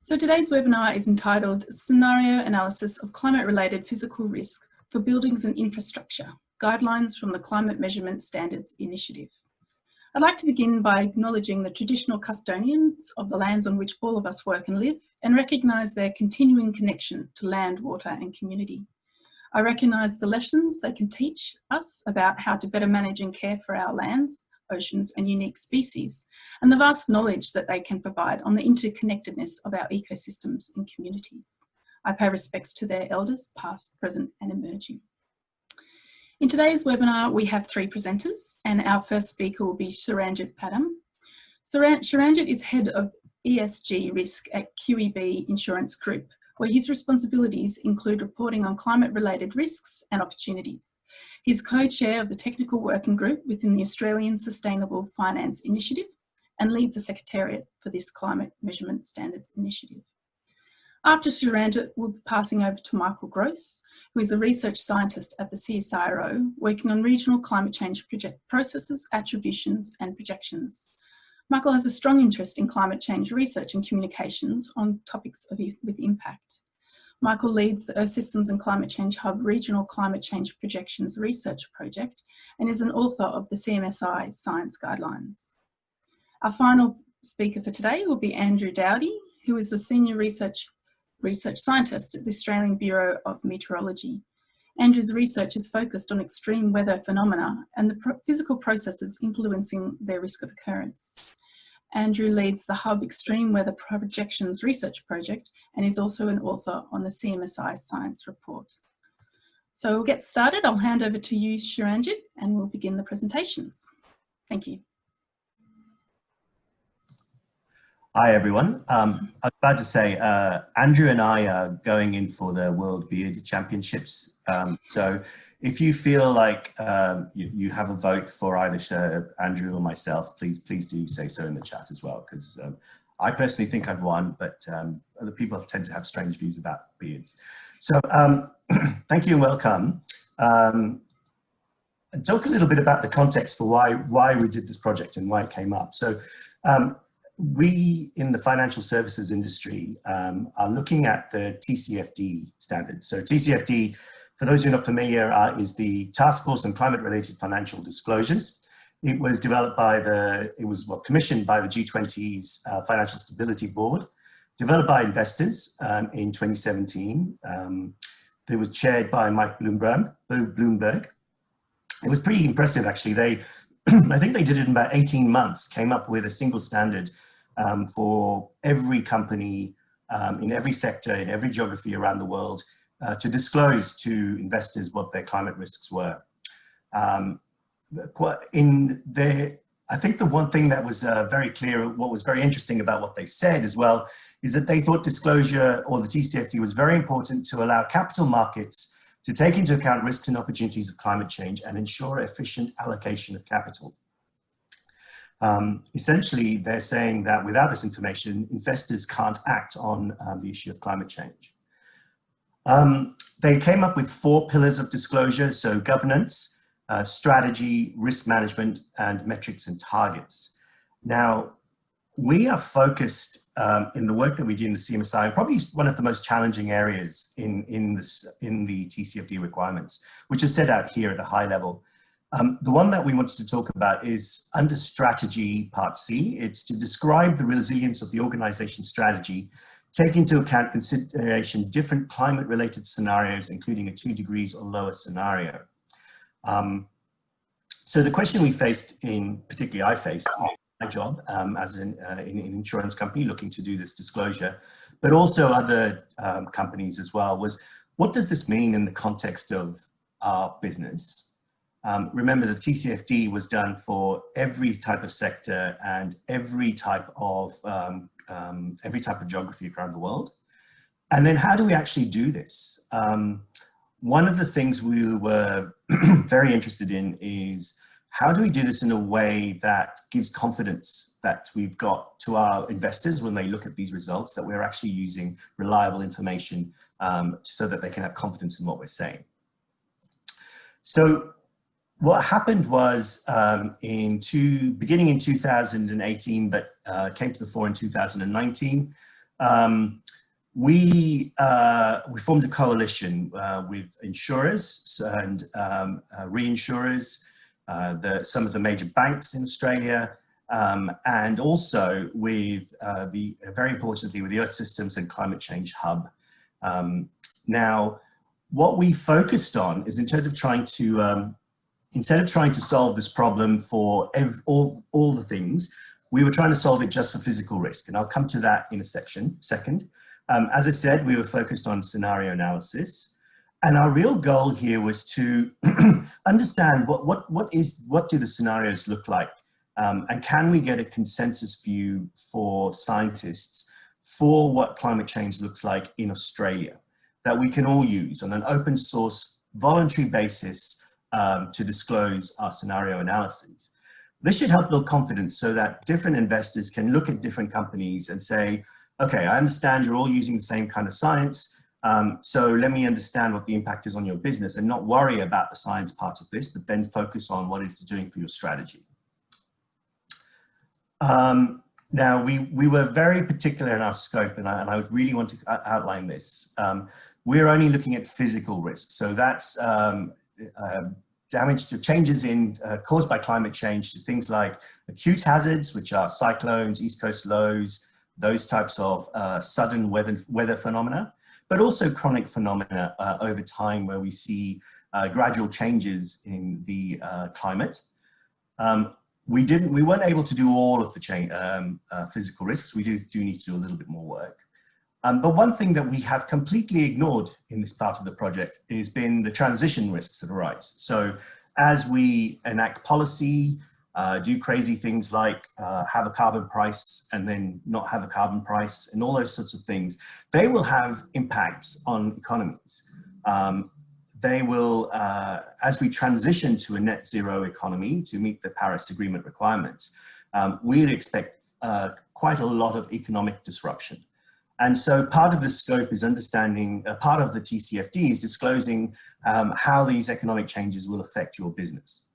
So today's webinar is entitled Scenario Analysis of Climate-Related Physical Risk for Buildings and Infrastructure, Guidelines from the Climate Measurement Standards Initiative. I'd like to begin by acknowledging the traditional custodians of the lands on which all of us work and live, and recognise their continuing connection to land, water and community. I recognise the lessons they can teach us about how to better manage and care for our lands, oceans and unique species, and the vast knowledge that they can provide on the interconnectedness of our ecosystems and communities. I pay respects to their elders, past, present and emerging. In today's webinar, we have three presenters, and our first speaker will be Sharanjit Paddam. Sharanjit is Head of ESG Risk at QEB Insurance Group, where his responsibilities include reporting on climate-related risks and opportunities. He's co-chair of the Technical Working Group within the Australian Sustainable Finance Initiative and leads the Secretariat for this Climate Measurement Standards Initiative. After Sharanjit, we'll be passing over to Michael Grose, who is a research scientist at the CSIRO, working on regional climate change processes, attributions and projections. Michael has a strong interest in climate change research and communications on topics with impact. Michael leads the Earth Systems and Climate Change Hub Regional Climate Change Projections Research Project and is an author of the CMSI Science Guidelines. Our final speaker for today will be Andrew Dowdy, who is a senior research scientist at the Australian Bureau of Meteorology. Andrew's research is focused on extreme weather phenomena and the physical processes influencing their risk of occurrence. Andrew leads the Hub Extreme Weather Projections Research Project and is also an author on the CMSI Science Report. So we'll get started. I'll hand over to you, Sharanjit, and we'll begin the presentations. Thank you. Hi everyone. I'm glad to say Andrew and I are going in for the World Beard Championships. So if you feel like you have a vote for either Andrew or myself, please do say so in the chat as well, because I personally think I've won, but other people tend to have strange views about beards. So thank you and welcome. Talk a little bit about the context for why we did this project and why it came up. So we in the financial services industry are looking at the TCFD standards. So TCFD, for those who are not familiar, is the Task Force on Climate-Related Financial Disclosures. It was developed by commissioned by the G20's Financial Stability Board, developed by investors in 2017. It was chaired by Mike Bloomberg. It was pretty impressive, actually. I think they did it in about 18 months, came up with a single standard for every company in every sector, in every geography around the world to disclose to investors what their climate risks were. I think the one thing that was very clear, what was very interesting about what they said as well, is that they thought disclosure, or the TCFD, was very important to allow capital markets to take into account risks and opportunities of climate change and ensure efficient allocation of capital. Essentially, they're saying that without this information, investors can't act on the issue of climate change. They came up with 4 pillars of disclosure, so governance, strategy, risk management, and metrics and targets. Now, we are focused in the work that we do in the CMSI, and probably one of the most challenging areas in the TCFD requirements, which is set out here at a high level. The one that we wanted to talk about is under strategy part C. It's to describe the resilience of the organization strategy, take into account consideration different climate related scenarios, including a 2 degrees or lower scenario. So the question we faced, particularly I faced, my job as an insurance company looking to do this disclosure, but also other companies as well, was what does this mean in the context of our business? Remember, the TCFD was done for every type of sector and every type of geography around the world. And then how do we actually do this? One of the things we were very interested in is how do we do this in a way that gives confidence that we've got to our investors when they look at these results, that we're actually using reliable information so that they can have confidence in what we're saying. So what happened was beginning in 2018, but came to the fore in 2019, We formed a coalition with insurers and reinsurers, some of the major banks in Australia, and also with very importantly, with the Earth Systems and Climate Change Hub. Now, what we focused on is instead of trying to solve this problem for all the things, we were trying to solve it just for physical risk, and I'll come to that in a second. As I said, we were focused on scenario analysis, and our real goal here was to understand what do the scenarios look like, and can we get a consensus view for scientists for what climate change looks like in Australia that we can all use on an open source voluntary basis to disclose our scenario analyses. This should help build confidence so that different investors can look at different companies and say, okay, I understand you're all using the same kind of science, so let me understand what the impact is on your business and not worry about the science part of this, but then focus on what it's doing for your strategy. Now, we were very particular in our scope, and I would really want to outline this. We're only looking at physical risk, so that's damage to changes caused by climate change to things like acute hazards, which are cyclones, east coast lows, those types of sudden weather phenomena, but also chronic phenomena over time where we see gradual changes in the climate. We weren't able to do all of the physical risks. We do need to do a little bit more work. But one thing that we have completely ignored in this part of the project has been the transition risks that arise. So as we enact policy, do crazy things like have a carbon price and then not have a carbon price and all those sorts of things, they will have impacts on economies. They will, as we transition to a net zero economy to meet the Paris Agreement requirements, we'd expect quite a lot of economic disruption. And so part of the scope is understanding, part of the TCFD is disclosing how these economic changes will affect your business.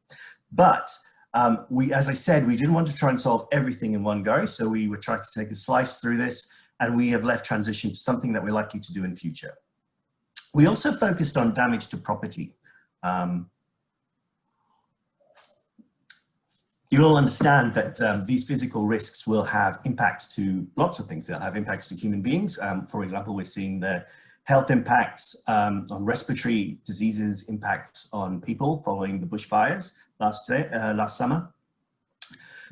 But as I said, we didn't want to try and solve everything in one go. So we were trying to take a slice through this, and we have left transition to something that we're likely to do in future. We also focused on damage to property. You'll all understand that these physical risks will have impacts to lots of things. They'll have impacts to human beings. For example, we're seeing the health impacts on respiratory diseases, impacts on people following the bushfires last summer.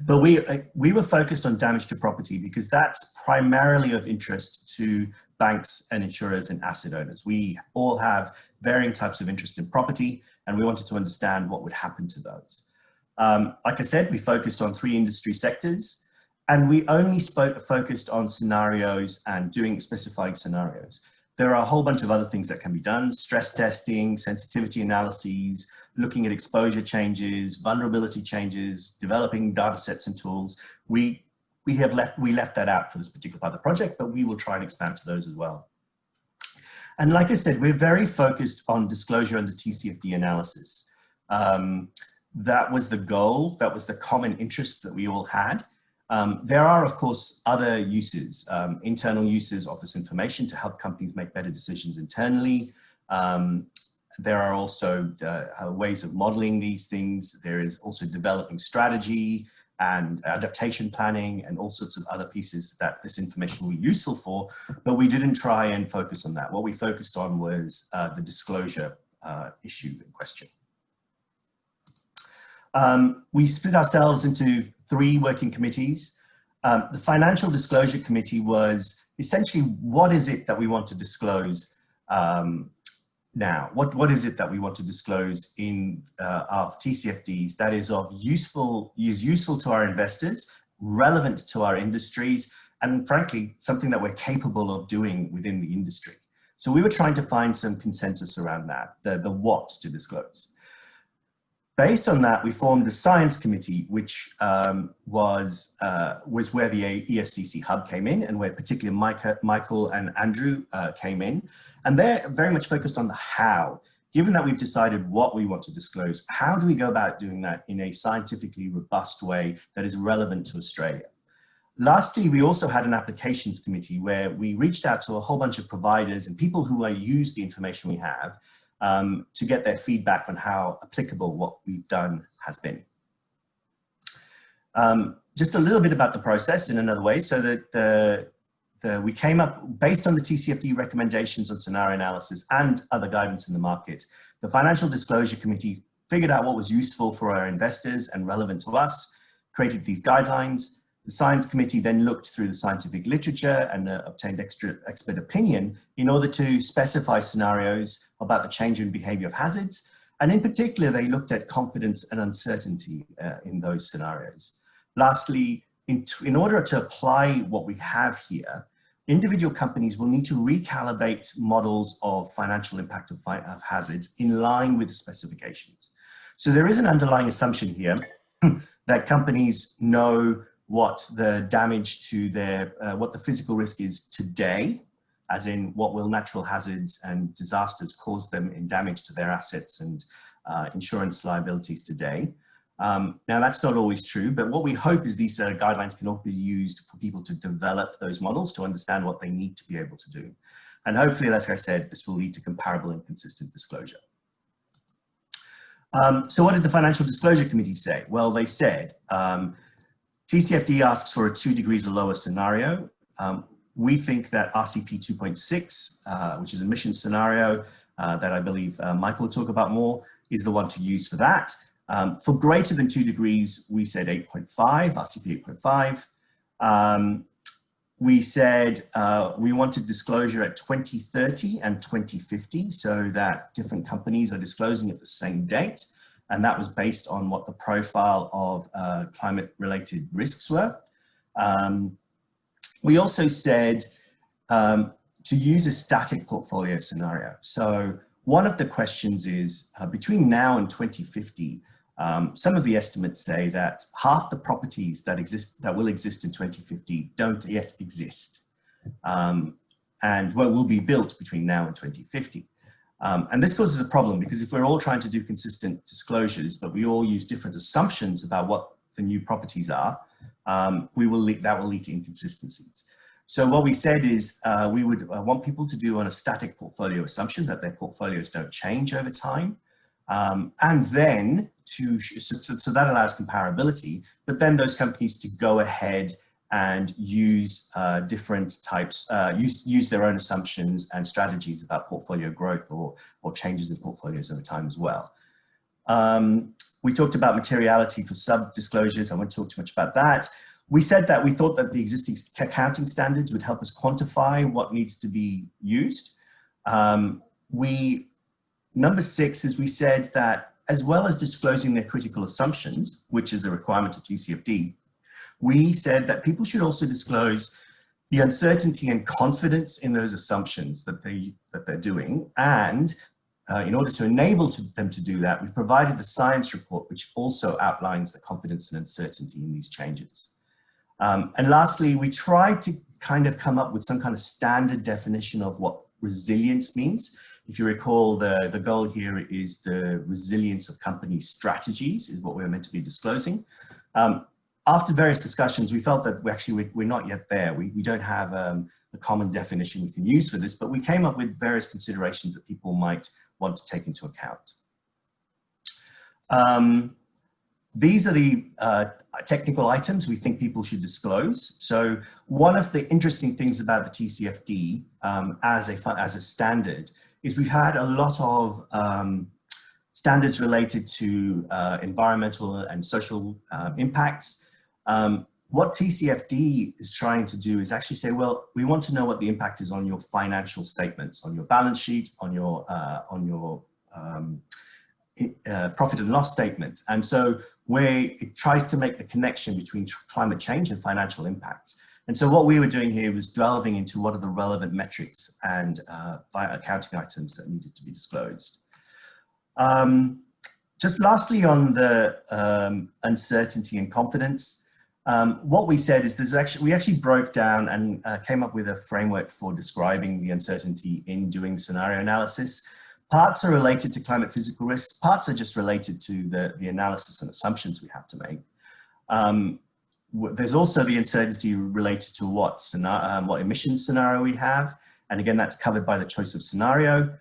But we were focused on damage to property because that's primarily of interest to banks and insurers and asset owners. We all have varying types of interest in property, and we wanted to understand what would happen to those. Like I said, we focused on 3 industry sectors, and we only focused on scenarios and specifying scenarios. There are a whole bunch of other things that can be done: stress testing, sensitivity analyses, looking at exposure changes, vulnerability changes, developing data sets and tools. We left that out for this particular part of the project, but we will try and expand to those as well. And like I said, we're very focused on disclosure and the TCFD analysis. That was the goal. That was the common interest that we all had. There are, of course, other uses, internal uses of this information to help companies make better decisions internally. There are also ways of modeling these things. There is also developing strategy and adaptation planning and all sorts of other pieces that this information will be useful for, but we didn't try and focus on that. What we focused on was the disclosure issue in question. We split ourselves into 3 working committees. The Financial Disclosure Committee was essentially, what is it that we want to disclose now? What is it that we want to disclose in our TCFDs that is useful to our investors, relevant to our industries, and frankly, something that we're capable of doing within the industry? So we were trying to find some consensus around that, the what to disclose. Based on that, we formed the Science Committee, which was where the ESCC Hub came in, and where particularly Michael and Andrew came in. And they're very much focused on the how. Given that we've decided what we want to disclose, how do we go about doing that in a scientifically robust way that is relevant to Australia? Lastly, we also had an applications committee where we reached out to a whole bunch of providers and people who use the information we have to get their feedback on how applicable what we've done has been. Just a little bit about the process in another way, so that we came up, based on the TCFD recommendations on scenario analysis and other guidance in the market, the Financial Disclosure Committee figured out what was useful for our investors and relevant to us, created these guidelines. The Science Committee then looked through the scientific literature and obtained expert opinion in order to specify scenarios about the change in behavior of hazards. And in particular, they looked at confidence and uncertainty in those scenarios. Lastly, in order to apply what we have here, individual companies will need to recalibrate models of financial impact of hazards in line with the specifications. So there is an underlying assumption here that companies know what the damage to their, what the physical risk is today, as in what will natural hazards and disasters cause them in damage to their assets and insurance liabilities today. Now that's not always true, but what we hope is these guidelines can all be used for people to develop those models to understand what they need to be able to do. And hopefully, like I said, this will lead to comparable and consistent disclosure. So what did the Financial Disclosure Committee say? Well, they said, TCFD asks for a 2 degrees or lower scenario. We think that RCP 2.6, which is a mission scenario that I believe Michael will talk about more, is the one to use for that. For greater than 2 degrees, we said 8.5, RCP 8.5. We said we wanted disclosure at 2030 and 2050 so that different companies are disclosing at the same date. And that was based on what the profile of climate-related risks were. We also said to use a static portfolio scenario. So one of the questions is, between now and 2050, some of the estimates say that half the properties that will exist in 2050 don't yet exist, and what will be built between now and 2050. And this causes a problem because if we're all trying to do consistent disclosures, but we all use different assumptions about what the new properties are, that will lead to inconsistencies. So what we said is we would want people to do on a static portfolio assumption that their portfolios don't change over time. And then so that allows comparability, but then those companies to go ahead and use different types, use their own assumptions and strategies about portfolio growth or changes in portfolios over time as well. We talked about materiality for sub-disclosures. I won't talk too much about that. We said that we thought that the existing accounting standards would help us quantify what needs to be used. Number 6 is we said that as well as disclosing their critical assumptions, which is a requirement of TCFD, we said that people should also disclose the uncertainty and confidence in those assumptions that they're doing. And in order to enable them to do that, we've provided the science report, which also outlines the confidence and uncertainty in these changes. And lastly, we tried to kind of come up with some kind of standard definition of what resilience means. If you recall, the goal here is the resilience of companies' strategies is what we're meant to be disclosing. After various discussions, we felt that we're not yet there. We don't have a common definition we can use for this, but we came up with various considerations that people might want to take into account. These are the technical items we think people should disclose. So one of the interesting things about the TCFD as a standard is we've had a lot of standards related to environmental and social impacts. What TCFD is trying to do is actually say, well, we want to know what the impact is on your financial statements, on your balance sheet, on your profit and loss statement. And so it tries to make the connection between climate change and financial impacts. And so what we were doing here was delving into what are the relevant metrics and accounting items that needed to be disclosed. Just lastly on the uncertainty and confidence, what we said is we actually broke down and came up with a framework for describing the uncertainty in doing scenario analysis. Parts are related to climate physical risks, parts are just related to the analysis and assumptions we have to make. there's also the uncertainty related to what emissions scenario we have. And again, that's covered by the choice of scenario.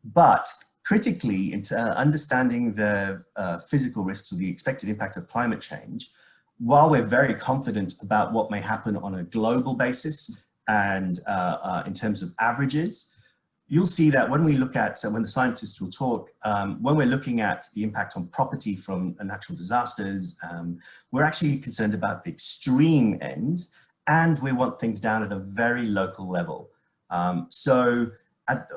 But critically, into understanding the physical risks or the expected impact of climate change, while we're very confident about what may happen on a global basis and in terms of averages, you'll see that when we look at, when the scientists will talk, when we're looking at the impact on property from natural disasters, we're actually concerned about the extreme end, and we want things down at a very local level.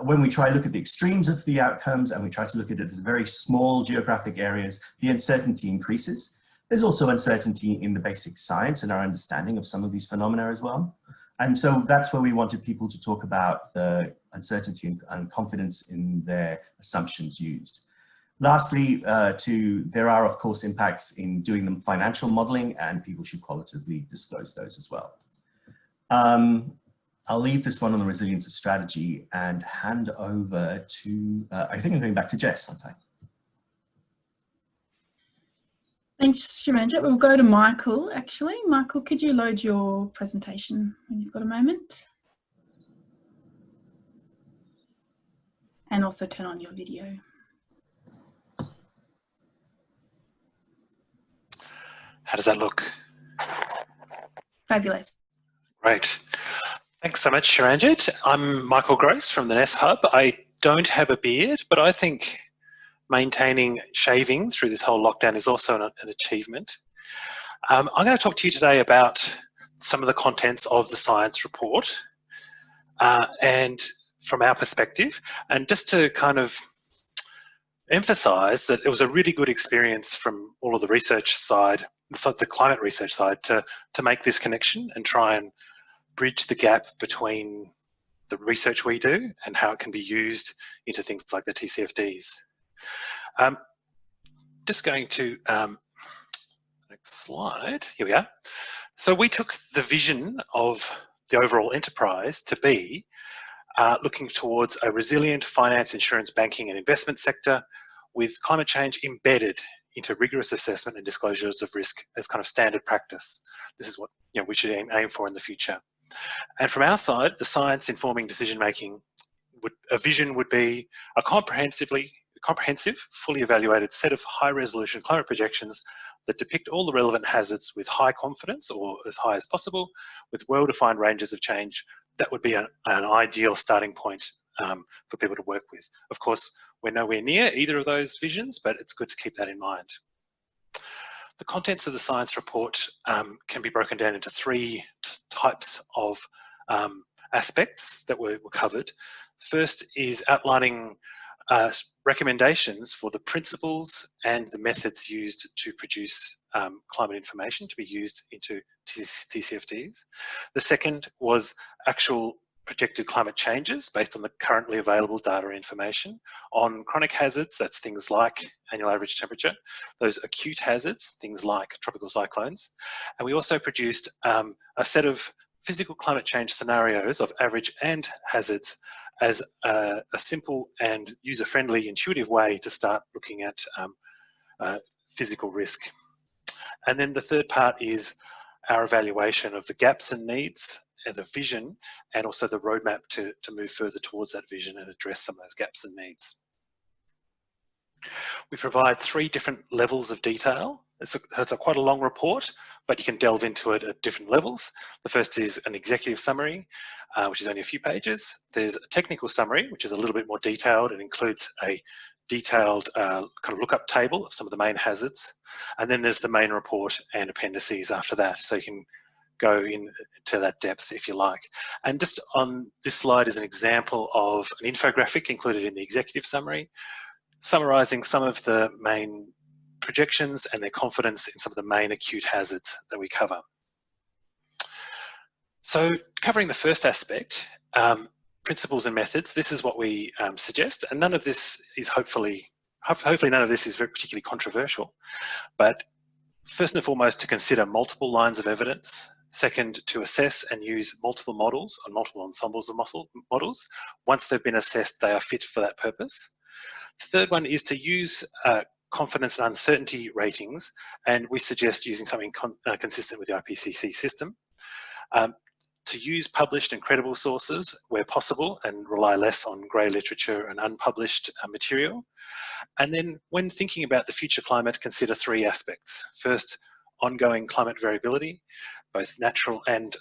When we try to look at the extremes of the outcomes and we try to look at it as very small geographic areas, the uncertainty increases. There's also uncertainty in the basic science and our understanding of some of these phenomena as well. And so that's where we wanted people to talk about the uncertainty and confidence in their assumptions used. Lastly, there are of course impacts in doing the financial modeling, and people should qualitatively disclose those as well. I'll leave this one on the resilience of strategy and hand over to, I think I'm going back to Jess, aren't I? Thanks, Sharanjit. We'll go to Michael, actually. Michael, could you load your presentation when you've got a moment? And also turn on your video. How does that look? Fabulous. Great. Thanks so much, Sharanjit. I'm Michael Grose from the NES Hub. I don't have a beard, but I think maintaining shaving through this whole lockdown is also an achievement. I'm going to talk to you today about some of the contents of the science report and from our perspective, and just to kind of emphasize that it was a really good experience from all of the research side, the climate research side, to make this connection and try and bridge the gap between the research we do and how it can be used into things like the TCFDs. Just going to next slide, here we are. So we took the vision of the overall enterprise to be looking towards a resilient finance, insurance, banking and investment sector with climate change embedded into rigorous assessment and disclosures of risk as kind of standard practice. This is what we should aim for in the future. And from our side, the science informing decision making, a vision would be a comprehensive, fully evaluated set of high resolution climate projections that depict all the relevant hazards with high confidence, or as high as possible, with well-defined ranges of change. That would be an ideal starting point for people to work with. Of course, we're nowhere near either of those visions, but it's good to keep that in mind. The contents of the science report can be broken down into three types of aspects that were covered. First is outlining recommendations for the principles and the methods used to produce climate information to be used into TCFDs. The second was actual projected climate changes based on the currently available data and information on chronic hazards, that's things like annual average temperature, those acute hazards, things like tropical cyclones. And we also produced a set of physical climate change scenarios of average and hazards as a simple and user-friendly, intuitive way to start looking at physical risk. And then the third part is our evaluation of the gaps and needs as a vision, and also the roadmap to move further towards that vision and address some of those gaps and needs. We provide three different levels of detail. It's quite a long report, but you can delve into it at different levels. The first is an executive summary, which is only a few pages. There's a technical summary, which is a little bit more detailed. It includes a detailed kind of lookup table of some of the main hazards. And then there's the main report and appendices after that, so you can go into that depth if you like. And just on this slide is an example of an infographic included in the executive summary, summarising some of the main projections and their confidence in some of the main acute hazards that we cover. So covering the first aspect, principles and methods, this is what we suggest, and none of this is hopefully none of this is very particularly controversial, but first and foremost to consider multiple lines of evidence. Second, to assess and use multiple models or multiple ensembles of models. Once they've been assessed, they are fit for that purpose. The third one is to use confidence and uncertainty ratings, and we suggest using something consistent with the IPCC system. To use published and credible sources where possible and rely less on grey literature and unpublished material. And then when thinking about the future climate, consider three aspects. First, ongoing climate variability, both natural and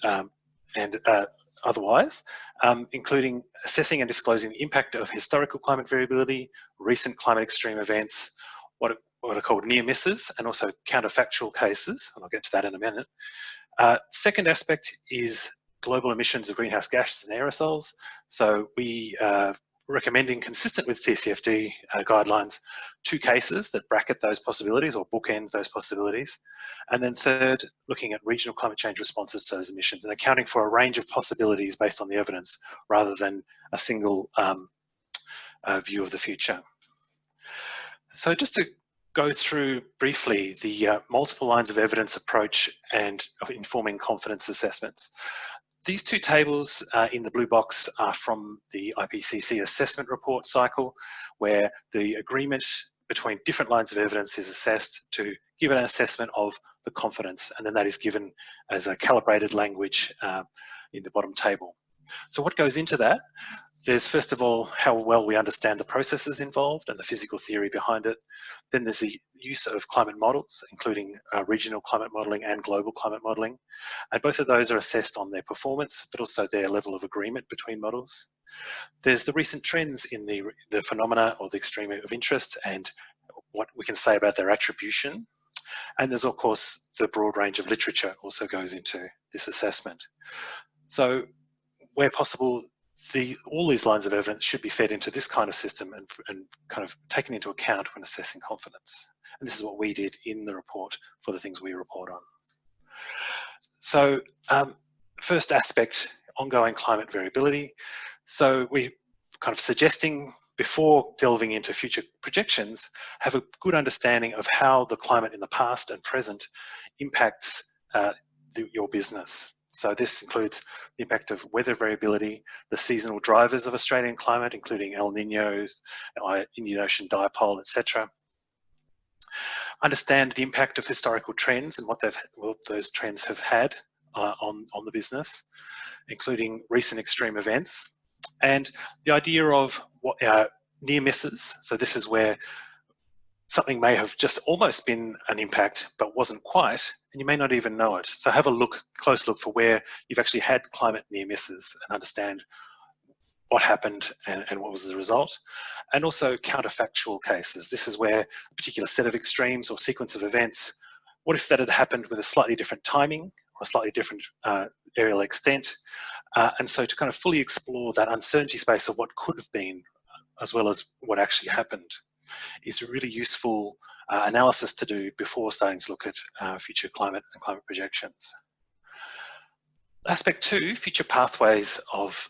otherwise, including assessing and disclosing the impact of historical climate variability, recent climate extreme events, what are called near misses, and also counterfactual cases, and I'll get to that in a minute. Second aspect is global emissions of greenhouse gases and aerosols. So we recommending, consistent with TCFD guidelines, 2 cases that bracket those possibilities or bookend those possibilities. And then third, looking at regional climate change responses to those emissions and accounting for a range of possibilities based on the evidence rather than a single view of the future. So just to go through briefly the multiple lines of evidence approach and of informing confidence assessments. These 2 tables in the blue box are from the IPCC assessment report cycle, where the agreement between different lines of evidence is assessed to give an assessment of the confidence, and then that is given as a calibrated language in the bottom table. So what goes into that? There's first of all how well we understand the processes involved and the physical theory behind it. Then there's the use of climate models, including regional climate modelling and global climate modelling. And both of those are assessed on their performance, but also their level of agreement between models. There's the recent trends in the phenomena or the extreme of interest and what we can say about their attribution. And there's of course the broad range of literature also goes into this assessment. So where possible, all these lines of evidence should be fed into this kind of system and kind of taken into account when assessing confidence. And this is what we did in the report for the things we report on. So first aspect, ongoing climate variability. So we kind of suggesting, before delving into future projections, have a good understanding of how the climate in the past and present impacts your business. So this includes the impact of weather variability, the seasonal drivers of Australian climate, including El Niños, Indian Ocean dipole, etc. Understand the impact of historical trends and what those trends have had on the business, including recent extreme events, and the idea of what near misses. So this is where something may have just almost been an impact, but wasn't quite, and you may not even know it. So have a close look for where you've actually had climate near misses and understand what happened and what was the result. And also counterfactual cases. This is where a particular set of extremes or sequence of events, what if that had happened with a slightly different timing or a slightly different aerial extent? And so to kind of fully explore that uncertainty space of what could have been, as well as what actually happened, is a really useful analysis to do before starting to look at future climate and climate projections. Aspect 2, future pathways of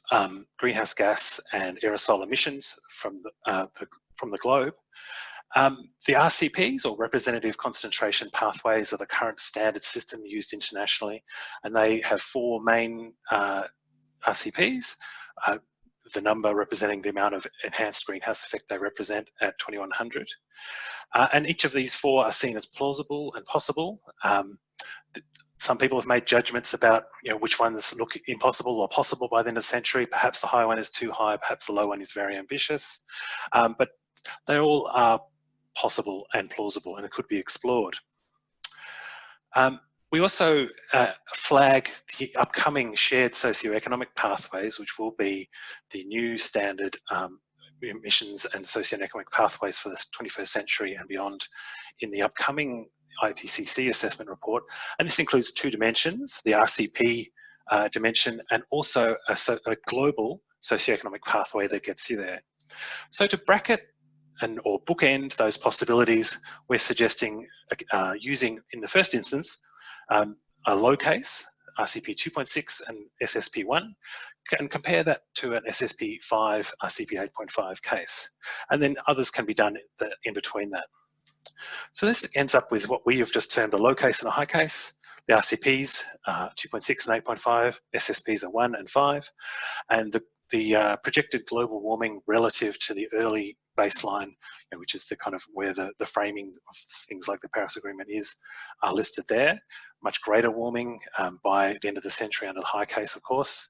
greenhouse gas and aerosol emissions from the globe. The RCPs, or representative concentration pathways, are the current standard system used internationally, and they have 4 main RCPs. The number representing the amount of enhanced greenhouse effect they represent at 2100. And each of these 4 are seen as plausible and possible. Some people have made judgments about which ones look impossible or possible by the end of the century. Perhaps the high one is too high, perhaps the low one is very ambitious. But they all are possible and plausible, and it could be explored. We also flag the upcoming shared socioeconomic pathways, which will be the new standard emissions and socioeconomic pathways for the 21st century and beyond in the upcoming IPCC assessment report. And this includes 2 dimensions, the RCP dimension and also a global socioeconomic pathway that gets you there. So to bracket or bookend those possibilities, we're suggesting using, in the first instance, a low case, RCP 2.6 and SSP 1, and compare that to an SSP 5, RCP 8.5 case. And then others can be done in between that. So this ends up with what we have just termed a low case and a high case. The RCPs, 2.6 and 8.5, SSPs are 1 and 5, and the the projected global warming relative to the early baseline, which is the kind of where the framing of things like the Paris Agreement are listed there. Much greater warming by the end of the century under the high case, of course.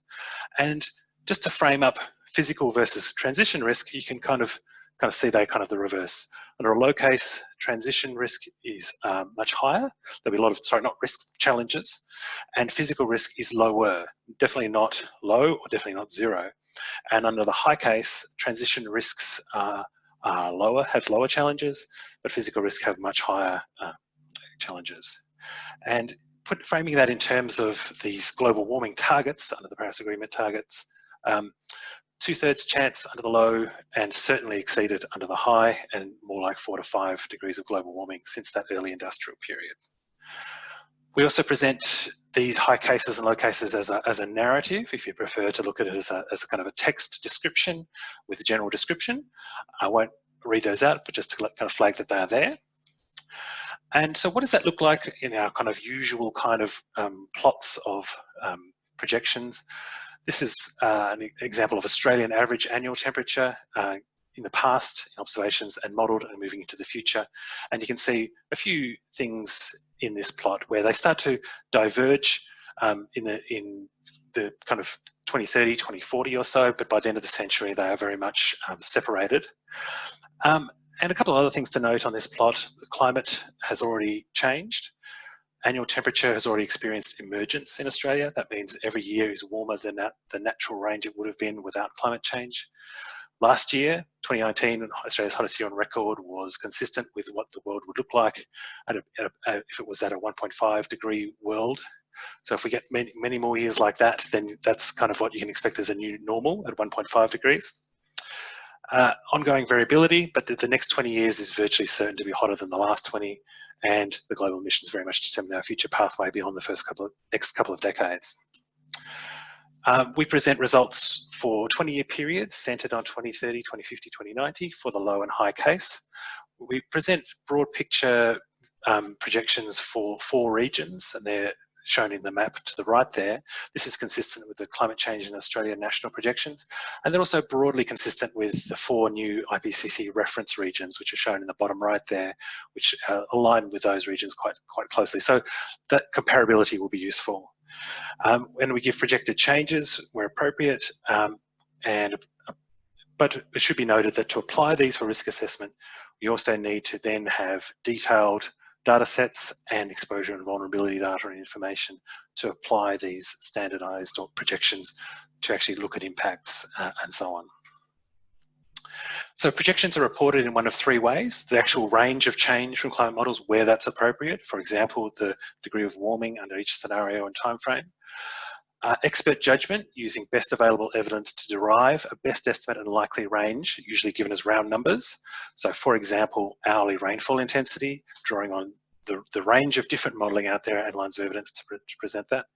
And just to frame up physical versus transition risk, you can kind of see they kind of the reverse. Under a low case, transition risk is much higher. There'll be a lot of, sorry, not risk, challenges. And physical risk is lower, definitely not low or definitely not zero. And under the high case, transition risks are lower, have lower challenges, but physical risk have much higher challenges. And framing that in terms of these global warming targets, under the Paris Agreement targets, 2/3 chance under the low and certainly exceeded under the high, and more like 4 to 5 degrees of global warming since that early industrial period. We also present these high cases and low cases as a narrative, if you prefer to look at it as a kind of a text description with a general description. I won't read those out, but just to kind of flag that they are there. And so what does that look like in our kind of usual kind of plots of projections? This is an example of Australian average annual temperature in the past, in observations, and modelled and moving into the future. And you can see a few things in this plot where they start to diverge in the kind of 2030, 2040 or so, but by the end of the century, they are very much separated. And a couple of other things to note on this plot: the climate has already changed. Annual temperature has already experienced emergence in Australia. That means every year is warmer than the natural range it would have been without climate change. Last year, 2019, Australia's hottest year on record, was consistent with what the world would look like if it was at a 1.5 degree world. So if we get many more years like that, then that's kind of what you can expect as a new normal at 1.5 degrees. Ongoing variability, but the next 20 years is virtually certain to be hotter than the last 20, and the global emissions very much determine our future pathway beyond the next couple of decades. We present results for 20-year periods centred on 2030, 2050, 2090 for the low and high case. We present broad picture projections for 4 regions, and they're shown in the map to the right there. This is consistent with the climate change in Australia national projections, and they're also broadly consistent with the 4 new IPCC reference regions, which are shown in the bottom right there, which align with those regions quite closely. So that comparability will be useful. When we give projected changes where appropriate, but it should be noted that to apply these for risk assessment, we also need to then have detailed data sets and exposure and vulnerability data and information to apply these standardised or projections to actually look at impacts and so on. So projections are reported in one of 3 ways: the actual range of change from climate models where that's appropriate, for example, the degree of warming under each scenario and timeframe. Expert judgment using best available evidence to derive a best estimate and likely range, usually given as round numbers. So for example, hourly rainfall intensity, drawing on the range of different modelling out there and lines of evidence to present that.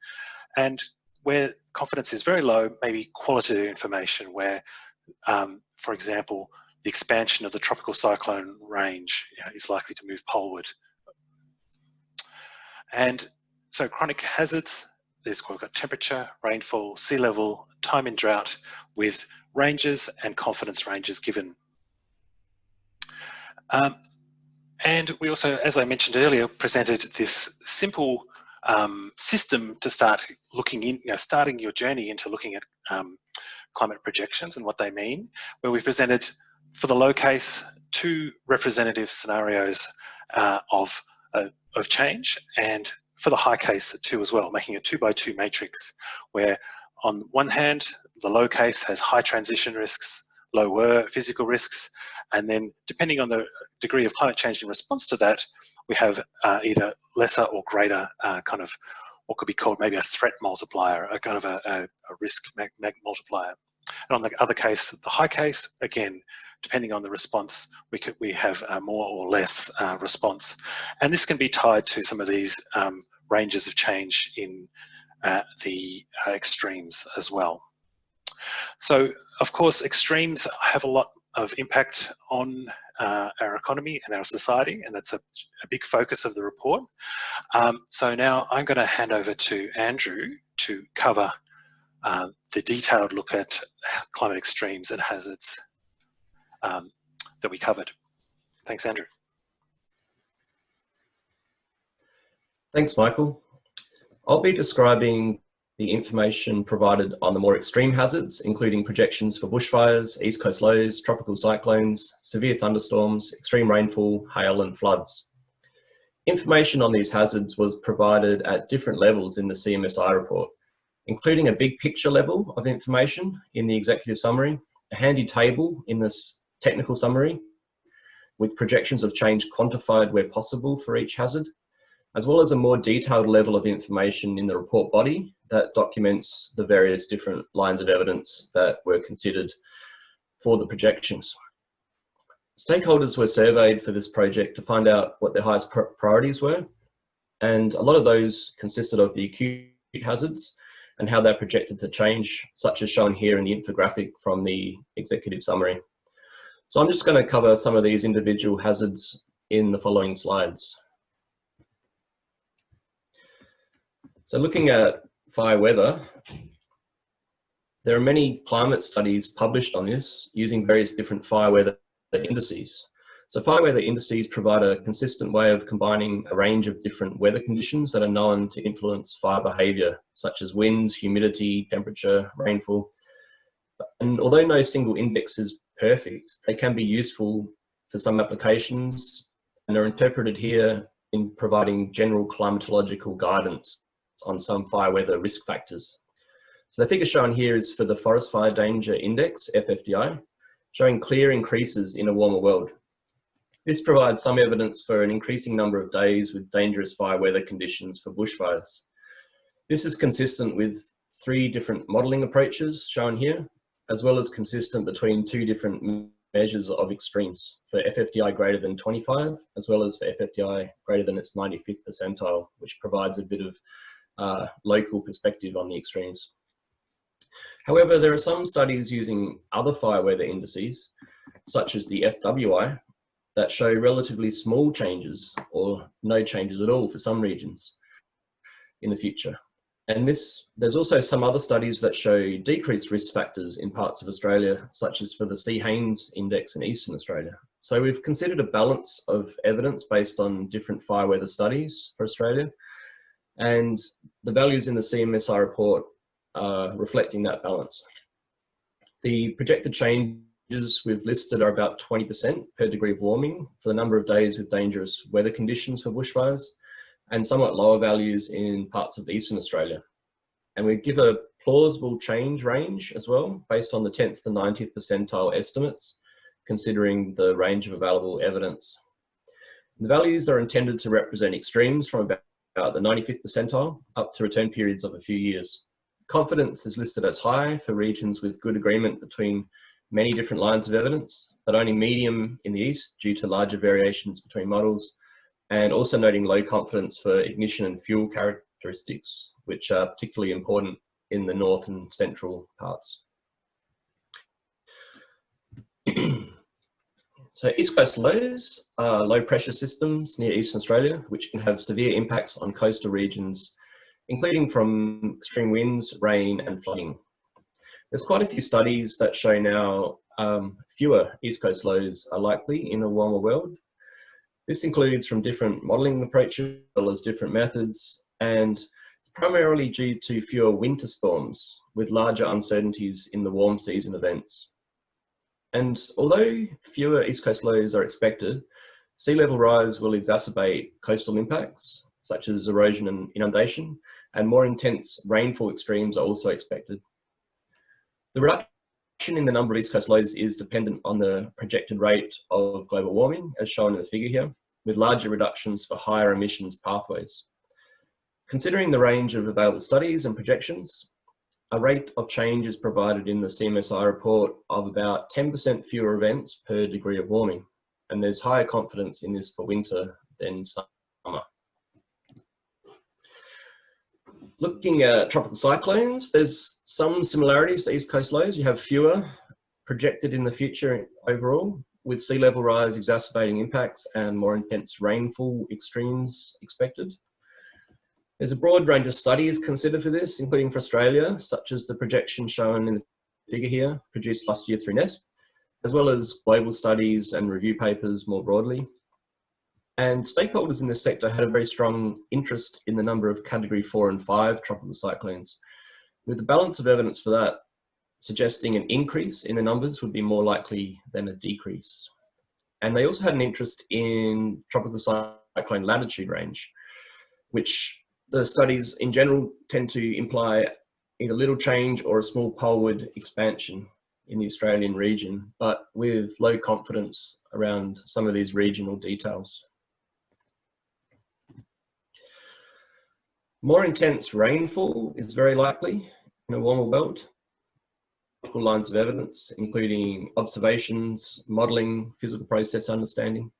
And where confidence is very low, maybe qualitative information where, for example, the expansion of the tropical cyclone range is likely to move poleward. And so chronic hazards, we've got temperature, rainfall, sea level, time in drought, with ranges and confidence ranges given. And we also, as I mentioned earlier, presented this simple system to start looking in, starting your journey into looking at climate projections and what they mean, where we presented, for the low case, 2 representative scenarios of change, and for the high case 2 as well, making a 2x2 matrix, where on one hand, the low case has high transition risks, lower physical risks, and then depending on the degree of climate change in response to that, we have either lesser or greater kind of what could be called maybe a threat multiplier, a kind of a risk multiplier. And on the other case, the high case, again, depending on the response, we have more or less response. And this can be tied to some of these ranges of change in the extremes as well. So, of course, extremes have a lot of impact on our economy and our society, and that's a big focus of the report. So now I'm going to hand over to Andrew to cover the detailed look at climate extremes and hazards that we covered. Thanks, Andrew. Thanks, Michael. I'll be describing the information provided on the more extreme hazards, including projections for bushfires, east coast lows, tropical cyclones, severe thunderstorms, extreme rainfall, hail and floods. Information on these hazards was provided at different levels in the CMSI report, including a big picture level of information in the executive summary, a handy table in this technical summary with projections of change quantified where possible for each hazard, as well as a more detailed level of information in the report body that documents the various different lines of evidence that were considered for the projections. Stakeholders were surveyed for this project to find out what their highest priorities were, and a lot of those consisted of the acute hazards and how they're projected to change, such as shown here in the infographic from the executive summary. So I'm just going to cover some of these individual hazards in the following slides. So looking at fire weather, there are many climate studies published on this using various different fire weather indices. So fire weather indices provide a consistent way of combining a range of different weather conditions that are known to influence fire behaviour, such as wind, humidity, temperature, rainfall. And although no single index is perfect, they can be useful for some applications and are interpreted here in providing general climatological guidance on some fire weather risk factors. So the figure shown here is for the Forest Fire Danger Index, FFDI, showing clear increases in a warmer world. This provides some evidence for an increasing number of days with dangerous fire weather conditions for bushfires. This is consistent with 3 different modelling approaches shown here, as well as consistent between 2 different measures of extremes, for FFDI greater than 25, as well as for FFDI greater than its 95th percentile, which provides a bit of local perspective on the extremes. However, there are some studies using other fire weather indices, such as the FWI, that show relatively small changes or no changes at all for some regions in the future. And there's also some other studies that show decreased risk factors in parts of Australia, such as for the C. Haynes Index in Eastern Australia. So we've considered a balance of evidence based on different fire weather studies for Australia, and the values in the CMSI report reflecting that balance. The projected changes we've listed are about 20% per degree of warming for the number of days with dangerous weather conditions for bushfires, and somewhat lower values in parts of Eastern Australia. And we give a plausible change range as well, based on the 10th to 90th percentile estimates, considering the range of available evidence. The values are intended to represent extremes from about the 95th percentile up to return periods of a few years. Confidence is listed as high for regions with good agreement between many different lines of evidence, but only medium in the east due to larger variations between models, and also noting low confidence for ignition and fuel characteristics, which are particularly important in the north and central parts. So east coast lows are low pressure systems near Eastern Australia, which can have severe impacts on coastal regions, including from extreme winds, rain and flooding. There's quite a few studies that show now fewer east coast lows are likely in a warmer world. This includes from different modelling approaches, as well as different methods, and it's primarily due to fewer winter storms with larger uncertainties in the warm season events. And although fewer east coast lows are expected, sea level rise will exacerbate coastal impacts, such as erosion and inundation, and more intense rainfall extremes are also expected. The reduction in the number of east coast lows is dependent on the projected rate of global warming, as shown in the figure here, with larger reductions for higher emissions pathways. Considering the range of available studies and projections, a rate of change is provided in the CMSI report of about 10% fewer events per degree of warming, and there's higher confidence in this for winter than summer. Looking at tropical cyclones, there's some similarities to east coast lows. You have fewer projected in the future overall, with sea level rise exacerbating impacts and more intense rainfall extremes expected. There's a broad range of studies considered for this, including for Australia, such as the projection shown in the figure here, produced last year through NESP, as well as global studies and review papers more broadly. And stakeholders in this sector had a very strong interest in the number of Category 4 and 5 tropical cyclones, with the balance of evidence for that suggesting an increase in the numbers would be more likely than a decrease. And they also had an interest in tropical cyclone latitude range, which the studies in general tend to imply either little change or a small poleward expansion in the Australian region, but with low confidence around some of these regional details. More intense rainfall is very likely in a warmer belt. Multiple lines of evidence, including observations, modelling, physical process understanding.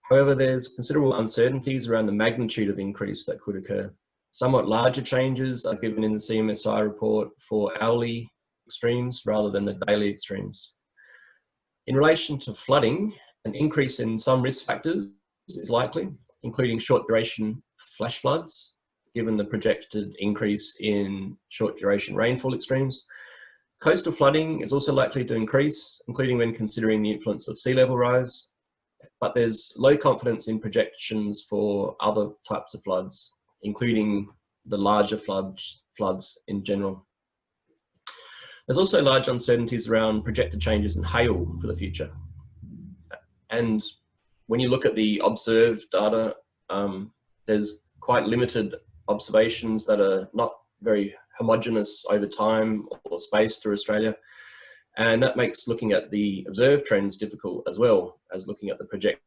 However, there's considerable uncertainties around the magnitude of increase that could occur. Somewhat larger changes are given in the CMSI report for hourly extremes rather than the daily extremes. In relation to flooding, an increase in some risk factors is likely, including short duration flash floods, given the projected increase in short duration rainfall extremes. Coastal flooding is also likely to increase, including when considering the influence of sea level rise, but there's low confidence in projections for other types of floods, including the larger floods in general. There's also large uncertainties around projected changes in hail for the future. And when you look at the observed data, there's quite limited observations that are not very homogeneous over time or space through Australia. And that makes looking at the observed trends difficult as well as looking at the projected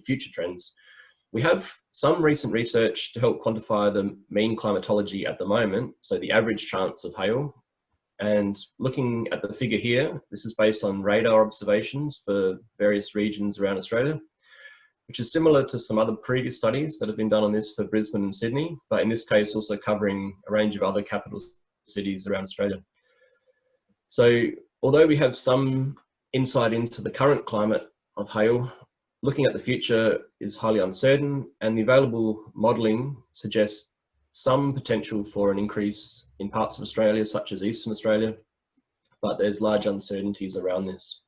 future trends. We have some recent research to help quantify the mean climatology at the moment, so the average chance of hail. And looking at the figure here, this is based on radar observations for various regions around Australia, which is similar to some other previous studies that have been done on this for Brisbane and Sydney, but in this case also covering a range of other capital cities around Australia. So although we have some insight into the current climate of hail, looking at the future is highly uncertain, and the available modelling suggests some potential for an increase in parts of Australia, such as Eastern Australia, but there's large uncertainties around this.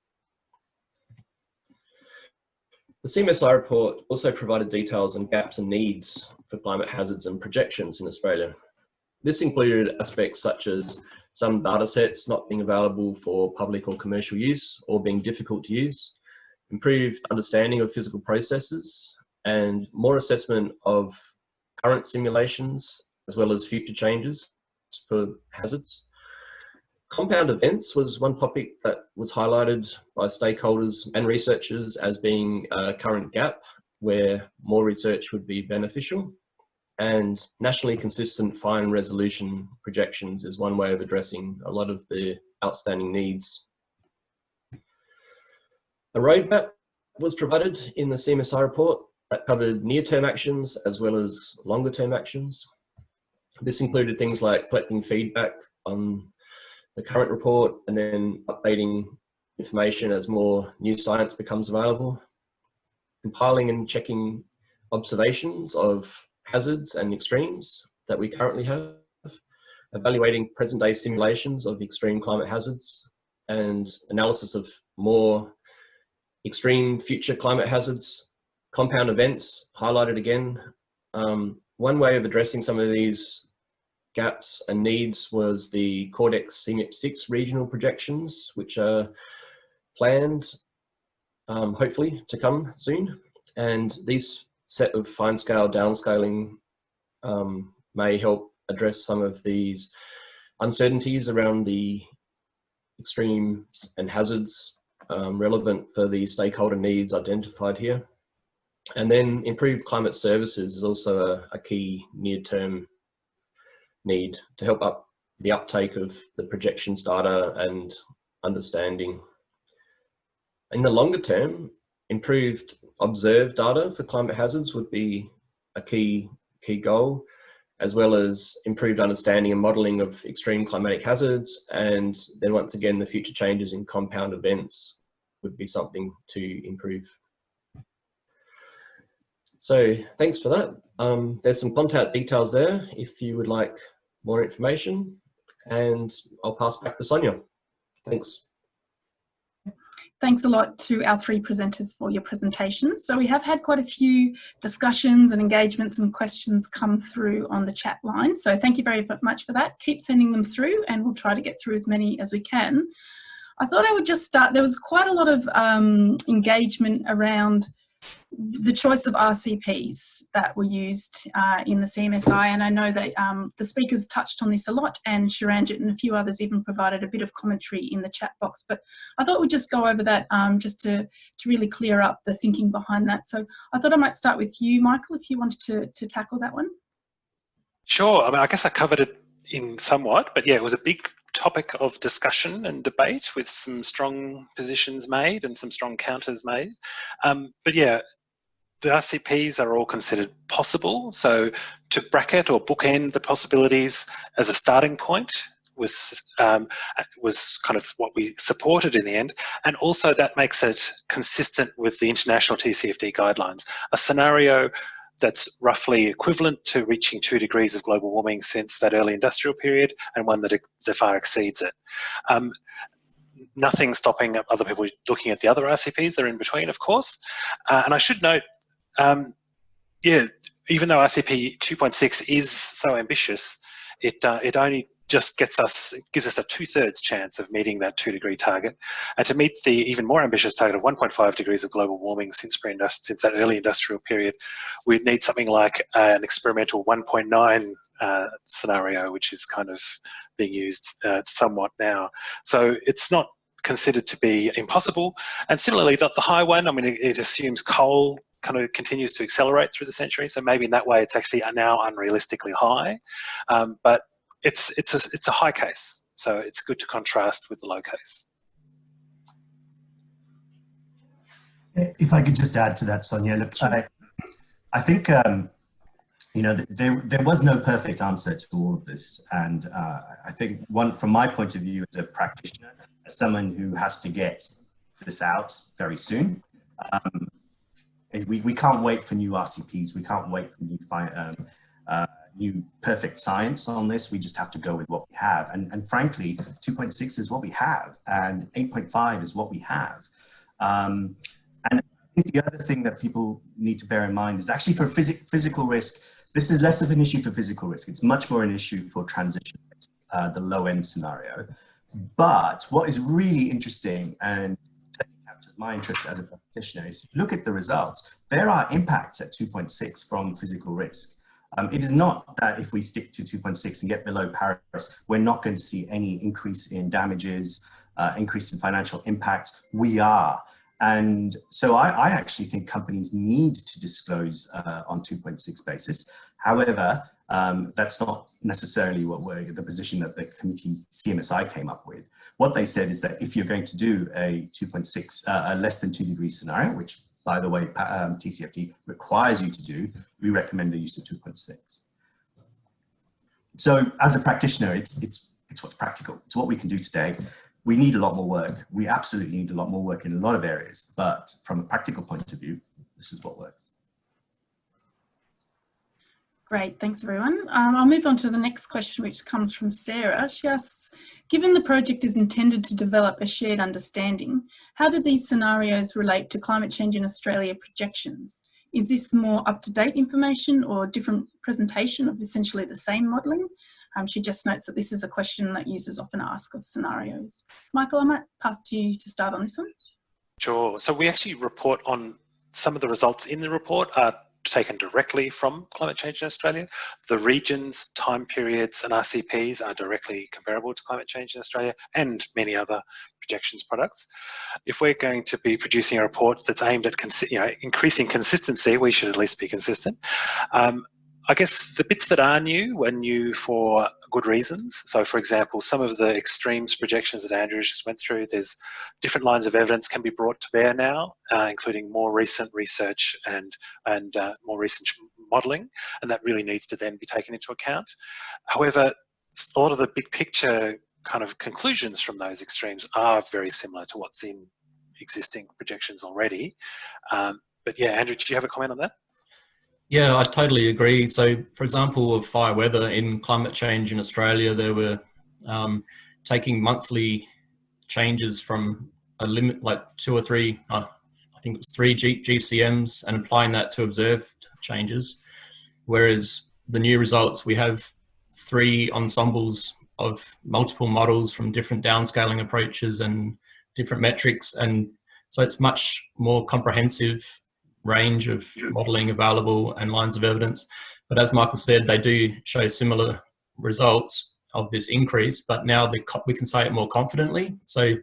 The CMSI report also provided details on gaps and needs for climate hazards and projections in Australia. This included aspects such as some data sets not being available for public or commercial use or being difficult to use, improved understanding of physical processes, and more assessment of current simulations as well as future changes for hazards. Compound events was one topic that was highlighted by stakeholders and researchers as being a current gap where more research would be beneficial. And nationally consistent fine resolution projections is one way of addressing a lot of the outstanding needs. A roadmap was provided in the CMSI report that covered near-term actions as well as longer-term actions. This included things like collecting feedback on the current report and then updating information as more new science becomes available, compiling and checking observations of hazards and extremes that we currently have, evaluating present-day simulations of extreme climate hazards, and analysis of more extreme future climate hazards, compound events highlighted again. One way of addressing some of these gaps and needs was the Cordex CMIP6 regional projections, which are planned, hopefully, to come soon. And these set of fine scale downscaling may help address some of these uncertainties around the extremes and hazards relevant for the stakeholder needs identified here. And then improved climate services is also a key near-term need to help up the uptake of the projections data and understanding. In the longer term, improved observed data for climate hazards would be a key goal, as well as improved understanding and modelling of extreme climatic hazards, and then once again the future changes in compound events would be something to improve. So thanks for that. There's some contact details there if you would like more information, and I'll pass back to Sonia. Thanks. Thanks a lot to our three presenters for your presentations. So we have had quite a few discussions and engagements and questions come through on the chat line. So thank you very much for that. Keep sending them through and we'll try to get through as many as we can. I thought I would just start. There was quite a lot of engagement around the choice of RCPs that were used in the CMSI, and I know that the speakers touched on this a lot, and Sharanjit and a few others even provided a bit of commentary in the chat box, but I thought we'd just go over that just to really clear up the thinking behind that. So I thought I might start with you, Michael, if you wanted to tackle that one. Sure. I mean, I guess I covered it in somewhat, but yeah, it was a big topic of discussion and debate with some strong positions made and some strong counters made. But yeah, the RCPs are all considered possible. So to bracket or bookend the possibilities as a starting point was kind of what we supported in the end. And also that makes it consistent with the international TCFD guidelines. A scenario that's roughly equivalent to reaching 2 degrees of global warming since that early industrial period, and one that far exceeds it. Nothing stopping other people looking at the other RCPs. They're in between, of course. And I should note, yeah, even though RCP 2.6 is so ambitious, it only just gives us a 2/3 chance of meeting that 2-degree target. And to meet the even more ambitious target of 1.5 degrees of global warming since that early industrial period, we'd need something like an experimental 1.9 scenario, which is kind of being used somewhat now. So it's not considered to be impossible. And similarly, the high one, I mean, it assumes coal kind of continues to accelerate through the century. So maybe in that way, it's actually now unrealistically high. But it's a high case, so it's good to contrast with the low case. If I could just add to that, Sonia, look, sure. I think you know, there was no perfect answer to all of this, and I think from my point of view as a practitioner, as someone who has to get this out very soon, we can't wait for new RCPs. We can't wait for new perfect science on this. We just have to go with what we have. And frankly, 2.6 is what we have, and 8.5 is what we have. And I think the other thing that people need to bear in mind is actually for physical risk, this is less of an issue for physical risk. It's much more an issue for transition risk, the low end scenario. But what is really interesting and captures my interest as a practitioner is look at the results. There are impacts at 2.6 from physical risk. It is not that if we stick to 2.6 and get below Paris, we're not going to see any increase in damages, increase in financial impact. We are. And so I actually think companies need to disclose on 2.6 basis. However, that's not necessarily the position that the committee CMSI came up with. What they said is that if you're going to do a 2.6, a less than 2 degree scenario, which by the way, TCFD requires you to do, we recommend the use of 2.6. So as a practitioner, it's what's practical. It's what we can do today. We need a lot more work. We absolutely need a lot more work in a lot of areas, but from a practical point of view, this is what works. Great, thanks everyone. I'll move on to the next question, which comes from Sarah. She asks, given the project is intended to develop a shared understanding, how do these scenarios relate to climate change in Australia projections? Is this more up-to-date information or different presentation of essentially the same modelling? She just notes that this is a question that users often ask of scenarios. Michael, I might pass to you to start on this one. Sure. So we actually report on some of the results in the report are taken directly from climate change in Australia. The regions, time periods and RCPs are directly comparable to climate change in Australia and many other projections products. If we're going to be producing a report that's aimed at increasing consistency, we should at least be consistent. I guess the bits that are new were new for good reasons. So for example, some of the extremes projections that Andrew just went through, there's different lines of evidence can be brought to bear now, including more recent research and more recent modelling, and that really needs to then be taken into account. However, a lot of the big picture kind of conclusions from those extremes are very similar to what's in existing projections already. But yeah, Andrew, did you have a comment on that? Yeah, I totally agree. So, for example, of fire weather in climate change in Australia, they were taking monthly changes from a limit, like 2 or 3, I think it was 3 GCMs, and applying that to observed changes. Whereas the new results, we have 3 ensembles of multiple models from different downscaling approaches and different metrics. And so it's much more comprehensive range of modelling available and lines of evidence. But as Michael said, they do show similar results of this increase, but now we can say it more confidently. So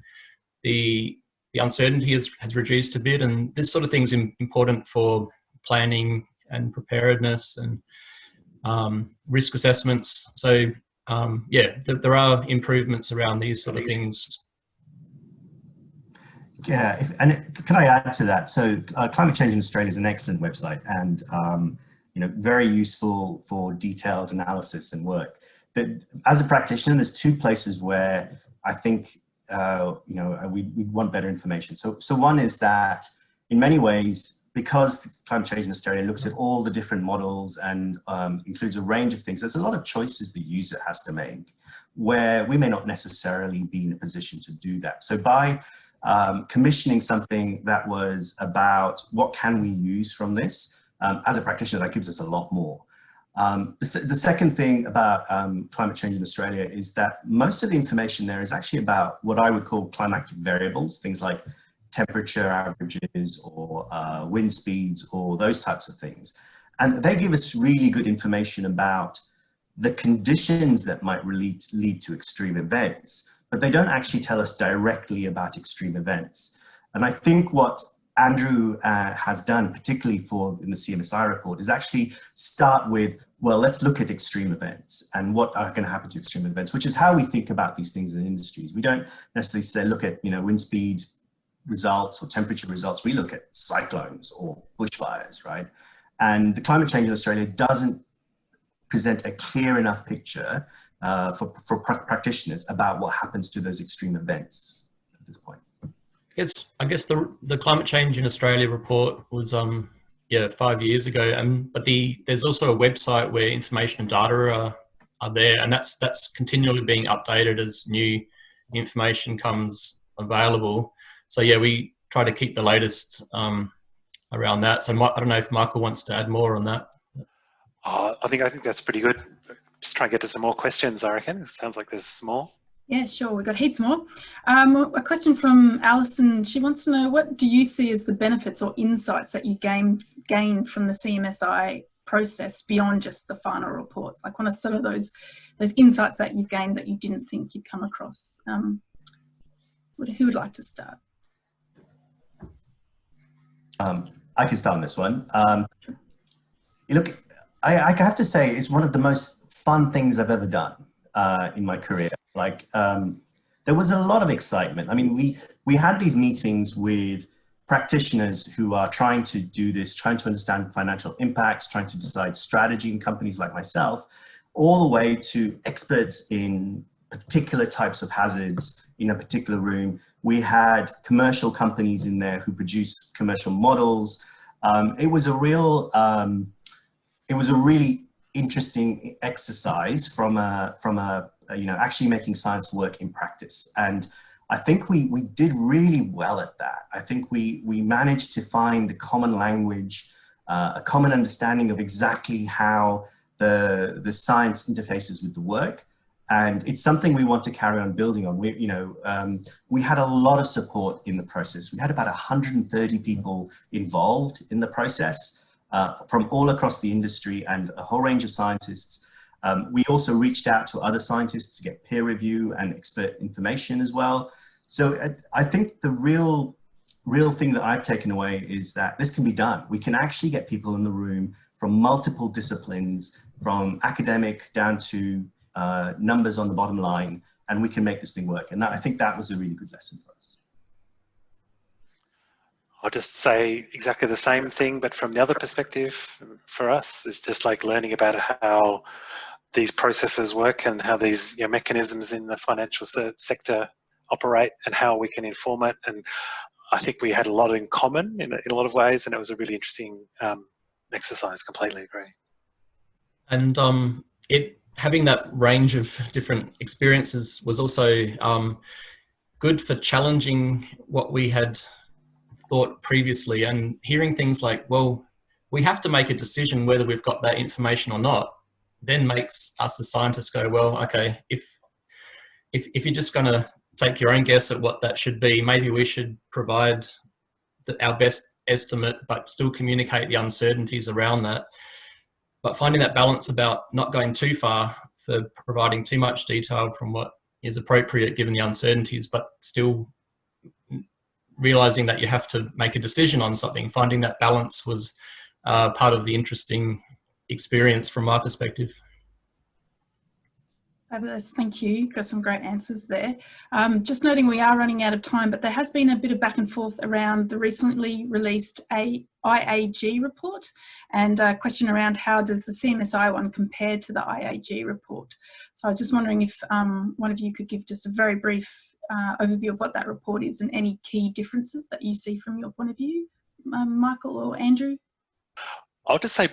the uncertainty has reduced a bit, and this sort of thing is important for planning and preparedness and risk assessments. So yeah, there are improvements around these sort of things. Yeah, can I add to that? So Climate Change in Australia is an excellent website, and you know, very useful for detailed analysis and work. But as a practitioner, there's 2 places where I think you know, we want better information. So one is that in many ways, because Climate Change in Australia looks at all the different models and includes a range of things, there's a lot of choices the user has to make where we may not necessarily be in a position to do that. So by commissioning something that was about what can we use from this, as a practitioner, that gives us a lot more. The second thing about climate change in Australia is that most of the information there is actually about what I would call climatic variables, things like temperature averages or wind speeds or those types of things. And they give us really good information about the conditions that might lead to extreme events, but they don't actually tell us directly about extreme events. And I think what Andrew has done, particularly in the CMSI report, is actually start with, well, let's look at extreme events and what are going to happen to extreme events, which is how we think about these things in industries. We don't necessarily say, look at, you know, wind speed results or temperature results. We look at cyclones or bushfires, right? And the climate change in Australia doesn't present a clear enough picture for practitioners about what happens to those extreme events at this point. I guess the Climate Change in Australia report was 5 years ago, but there's also a website where information and data are there, and that's continually being updated as new information comes available. So yeah, we try to keep the latest around that. So I don't know if Michael wants to add more on that. I think that's pretty good. Just try and get to some more questions, I reckon. It sounds like there's more. Yeah, sure. We've got heaps more. A question from Alison. She wants to know, what do you see as the benefits or insights that you gain from the CMSI process beyond just the final reports? Like, what are sort of those insights that you've gained that you didn't think you'd come across? Who would like to start? I can start on this one. Look, I have to say it's one of the most fun things I've ever done in my career. Like, there was a lot of excitement. I mean, we had these meetings with practitioners who are trying to do this, trying to understand financial impacts, trying to decide strategy in companies like myself, all the way to experts in particular types of hazards in a particular room. We had commercial companies in there who produce commercial models. It was a really interesting exercise from you know, actually making science work in practice. And I think we did really well at that. I think we managed to find a common language, a common understanding of exactly how the science interfaces with the work. And it's something we want to carry on building on. We had a lot of support in the process. We had about 130 people involved in the process from all across the industry and a whole range of scientists. We also reached out to other scientists to get peer review and expert information as well. So I think the real thing that I've taken away is that this can be done. We can actually get people in the room from multiple disciplines, from academic down to numbers on the bottom line, and we can make this thing work. And I think that was a really good lesson for us. I'll just say exactly the same thing, but from the other perspective for us, it's just like learning about how these processes work and how these mechanisms in the financial sector operate and how we can inform it. And I think we had a lot in common in a lot of ways, and it was a really interesting exercise. Completely agree. And having that range of different experiences was also good for challenging what we had thought previously, and hearing things like, well, we have to make a decision whether we've got that information or not, then makes us as scientists go, well, okay, if you're just going to take your own guess at what that should be, maybe we should provide our best estimate, but still communicate the uncertainties around that. But finding that balance about not going too far for providing too much detail from what is appropriate given the uncertainties, but still realizing that you have to make a decision on something. Finding that balance was part of the interesting experience from my perspective. Fabulous, thank you. Got some great answers there. Just noting we are running out of time, but there has been a bit of back and forth around the recently released IAG report and a question around how does the CMSI one compare to the IAG report. So I was just wondering if one of you could give just a very brief overview of what that report is and any key differences that you see from your point of view, Michael or Andrew? I'll just say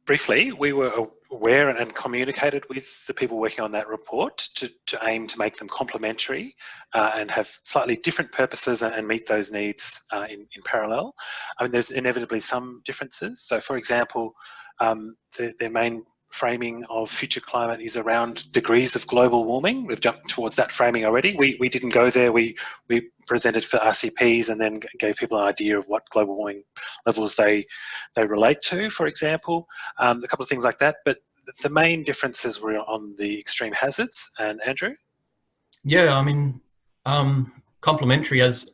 briefly, we were aware and communicated with the people working on that report to aim to make them complementary and have slightly different purposes and meet those needs in parallel. I mean, there's inevitably some differences. So, for example, their main framing of future climate is around degrees of global warming. We've jumped towards that framing already. We didn't go there. We presented for RCPs and then gave people an idea of what global warming levels they relate to, for example. A couple of things like that. But the main differences were on the extreme hazards. And Andrew? Yeah, I mean, complementary, as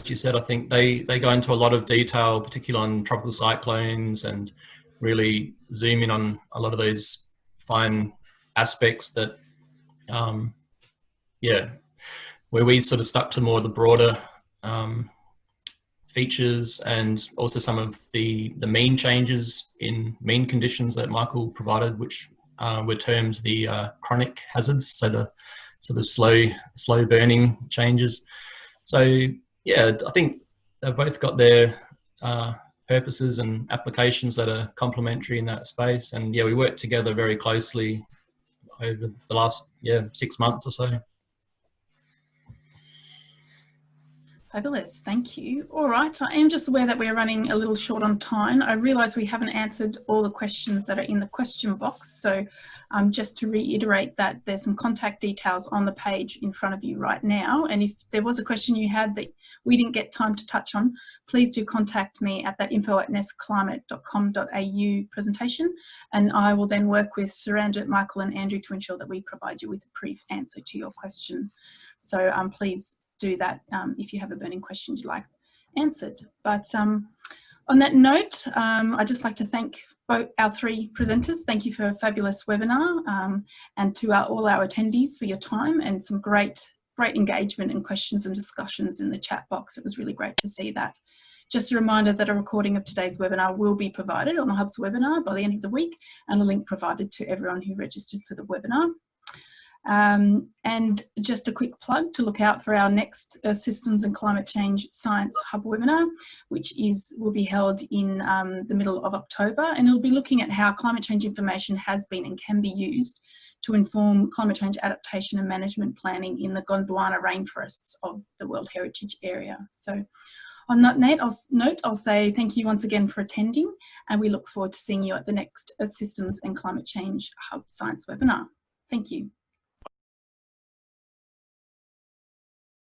you said, I think they go into a lot of detail, particularly on tropical cyclones, and really zoom in on a lot of those fine aspects that, where we sort of stuck to more of the broader features and also some of the mean changes in mean conditions that Michael provided, which were termed the chronic hazards, so the sort of slow burning changes. So yeah, I think they've both got their purposes and applications that are complementary in that space. And yeah, we worked together very closely over the last 6 months or so. Fabulous, thank you. All right, I am just aware that we're running a little short on time. I realise we haven't answered all the questions that are in the question box. So just to reiterate that there's some contact details on the page in front of you right now. And if there was a question you had that we didn't get time to touch on, please do contact me at that info@nestclimate.com.au presentation. And I will then work with Sharanjit, Michael and Andrew to ensure that we provide you with a brief answer to your question. So please do that if you have a burning question you'd like answered. But on that note, I'd just like to thank both our three presenters. Thank you for a fabulous webinar, and to all our attendees for your time and some great engagement and questions and discussions in the chat box. It was really great to see that. Just a reminder that a recording of today's webinar will be provided on the Hub's webinar by the end of the week, and a link provided to everyone who registered for the webinar. And just a quick plug to look out for our next Systems and Climate Change Science Hub webinar, which will be held in the middle of October, and it'll be looking at how climate change information has been and can be used to inform climate change adaptation and management planning in the Gondwana rainforests of the World Heritage Area. So on that note, I'll say thank you once again for attending, and we look forward to seeing you at the next Systems and Climate Change Hub Science webinar. Thank you.